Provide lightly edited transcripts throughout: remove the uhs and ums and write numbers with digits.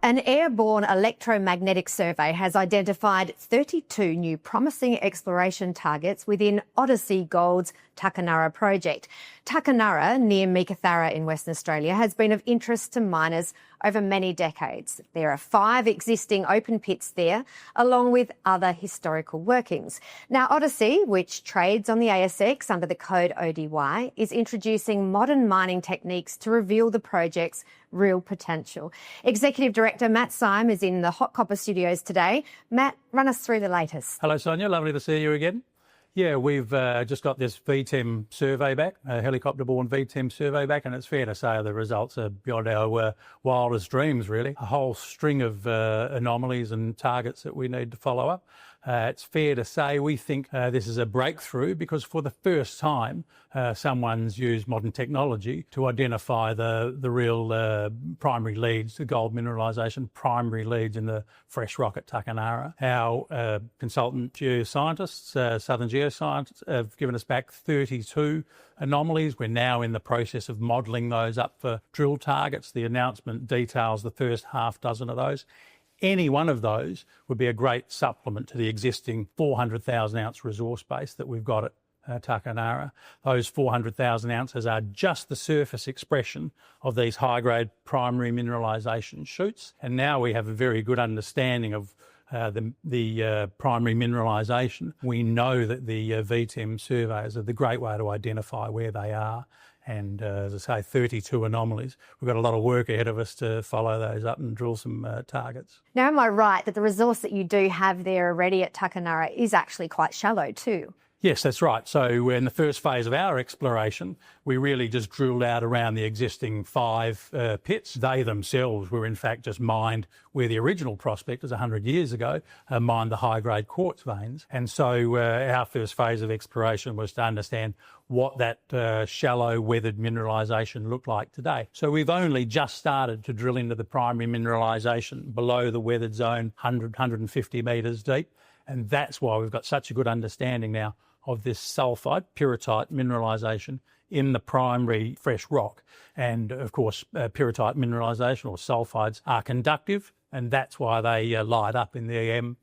An airborne electromagnetic survey has identified 32 new promising exploration targets within Odyssey Gold's Tuckanarra project. Tuckanarra, near Murchison in Western Australia, has been of interest to miners over many decades. There are 5 existing open pits there, along with other historical workings. Now, Odyssey, which trades on the ASX under the code ODY, is introducing modern mining techniques to reveal the project's real potential. Executive Director Matt Syme is in the Hot Copper studios today. Matt, run us through the latest. Hello, Sonia. Lovely to see you again. Yeah, we've just got this VTEM survey back, a helicopter-borne VTEM survey back, and it's fair to say the results are beyond our wildest dreams, really. A whole string of anomalies and targets that we need to follow up. It's fair to say we think this is a breakthrough because for the first time someone's used modern technology to identify the real primary leads, the gold mineralisation primary leads in the fresh rock at Tuckanarra. Our consultant geoscientists, Southern Geoscientists, have given us back 32 anomalies. We're now in the process of modelling those up for drill targets. The announcement details the first half dozen of those. Any one of those would be a great supplement to the existing 400,000 ounce resource base that we've got at Tuckanarra. Those 400,000 ounces are just the surface expression of these high-grade primary mineralisation shoots. And now we have a very good understanding of the primary mineralisation. We know that the VTEM surveys are the great way to identify where they are. And as I say, 32 anomalies. We've got a lot of work ahead of us to follow those up and drill some targets. Now, am I right that the resource that you do have there already at Tuckanarra is actually quite shallow too? Yes, that's right. So in the first phase of our exploration, we really just drilled out around the existing 5 pits. They themselves were in fact just mined where the original prospectors 100 years ago mined the high-grade quartz veins. And so our first phase of exploration was to understand what that shallow weathered mineralisation looked like today. So we've only just started to drill into the primary mineralisation below the weathered zone, 100, 150 metres deep. And that's why we've got such a good understanding now of this sulphide, pyrrhotite mineralisation in the primary fresh rock. And of course, pyrrhotite mineralisation or sulphides are conductive, and that's why they light up in the EM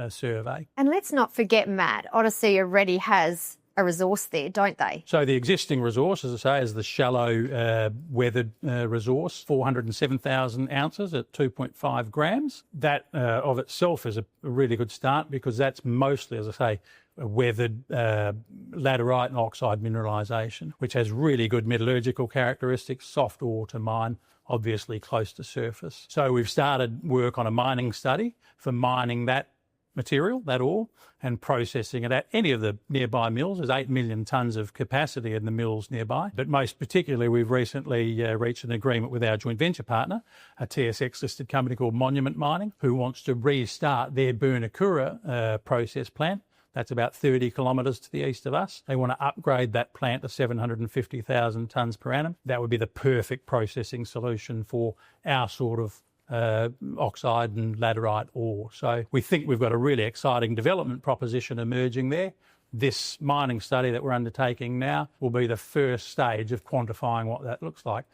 survey. And let's not forget, Matt, Odyssey already has a resource there, don't they? So the existing resource, as I say, is the shallow weathered resource, 407,000 ounces at 2.5 grams. That of itself is a really good start because that's mostly, as I say, a weathered laterite and oxide mineralisation, which has really good metallurgical characteristics, soft ore to mine, obviously close to surface. So we've started work on a mining study for mining that material, that ore, and processing it at any of the nearby mills. There's 8 million tonnes of capacity in the mills nearby. But most particularly, we've recently reached an agreement with our joint venture partner, a TSX-listed company called Monument Mining, who wants to restart their Burnakura process plant. That's about 30 kilometres to the east of us. They want to upgrade that plant to 750,000 tonnes per annum. That would be the perfect processing solution for our sort of oxide and laterite ore. So we think we've got a really exciting development proposition emerging there. This mining study that we're undertaking now will be the first stage of quantifying what that looks like.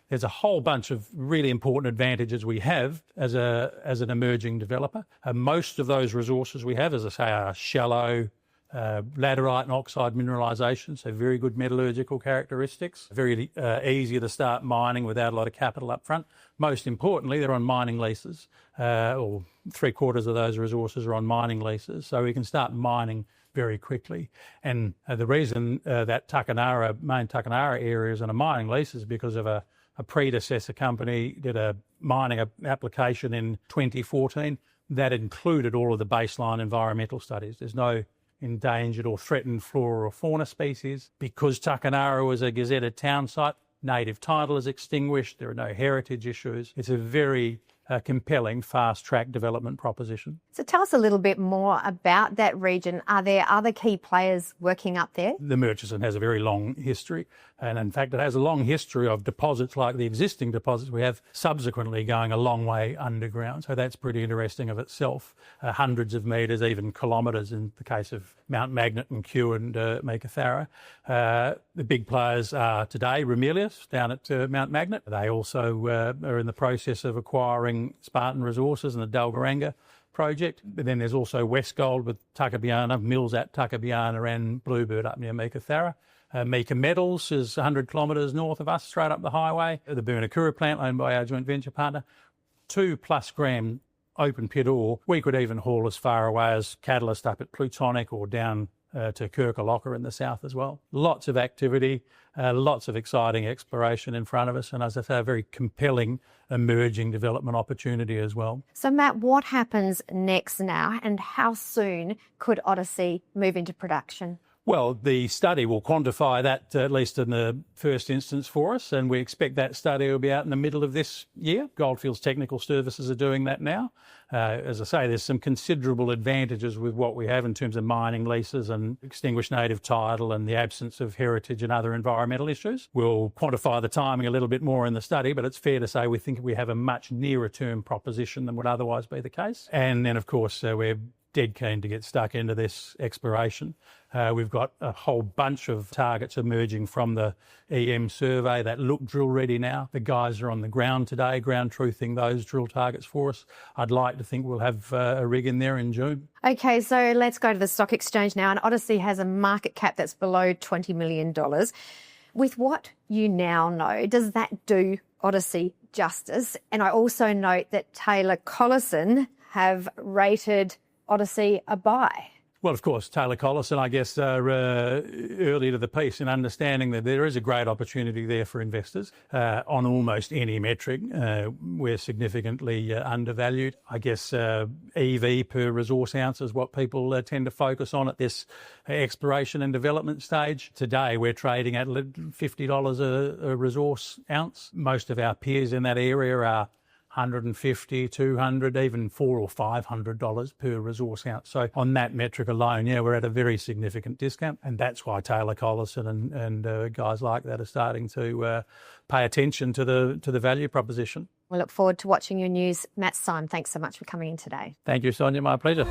There's a whole bunch of really important advantages we have as an emerging developer. Most of those resources we have, as I say, are shallow laterite and oxide mineralisation, so very good metallurgical characteristics, very easy to start mining without a lot of capital up front. Most importantly, they're on mining leases, or 3/4 of those resources are on mining leases, so we can start mining very quickly. And the reason that main Tuckanarra area is on a mining lease is because of a predecessor company did a mining application in 2014 that included all of the baseline environmental studies. There's no endangered or threatened flora or fauna species. Because Tuckanarra was a gazetted town site, native title is extinguished, there are no heritage issues. It's a very compelling fast-track development proposition. So tell us a little bit more about that region. Are there other key players working up there? The Murchison has a very long history, and in fact it has a long history of deposits like the existing deposits we have subsequently going a long way underground. So that's pretty interesting of itself. Hundreds of metres, even kilometres in the case of Mount Magnet and Kew and Murchison. The big players are today Ramelius down at Mount Magnet. They also are in the process of acquiring developing Spartan Resources and the Dalgaranga project. But then there's also West Gold with Tuckanarra, mills at Tuckanarra and Bluebird up near Meekatharra. Meeka Metals is 100 kilometres north of us, straight up the highway. The Burnakura plant owned by our joint venture partner. 2+ gram open pit ore. We could even haul as far away as Catalyst up at Plutonic or down to Kirkalocka in the south as well. Lots of activity, lots of exciting exploration in front of us, and as I say, a very compelling emerging development opportunity as well. So Matt, what happens next now, and how soon could Odyssey move into production? Well, the study will quantify that, at least in the first instance for us, and we expect that study will be out in the middle of this year. Goldfields Technical Services are doing that now. As I say, there's some considerable advantages with what we have in terms of mining leases and extinguished native title and the absence of heritage and other environmental issues. We'll quantify the timing a little bit more in the study, but it's fair to say we think we have a much nearer term proposition than would otherwise be the case. And then, of course, we're dead keen to get stuck into this exploration. We've got a whole bunch of targets emerging from the EM survey that look drill ready now. The guys are on the ground today, ground truthing those drill targets for us. I'd like to think we'll have a rig in there in June. Okay, so let's go to the stock exchange now. And Odyssey has a market cap that's below $20 million. With what you now know, does that do Odyssey justice? And I also note that Taylor Collison have rated Odyssey a buy. Well, of course, Taylor Collison, I guess, early to the piece in understanding that there is a great opportunity there for investors on almost any metric. We're significantly undervalued. I guess EV per resource ounce is what people tend to focus on at this exploration and development stage. Today, we're trading at $50 a resource ounce. Most of our peers in that area are $150, $200, even $400 or $500 per resource ounce. So on that metric alone, yeah, we're at a very significant discount, and that's why Taylor Collison and guys like that are starting to pay attention to the value proposition. We look forward to watching your news. Matt Syme, thanks so much for coming in today. Thank you, Sonia. My pleasure.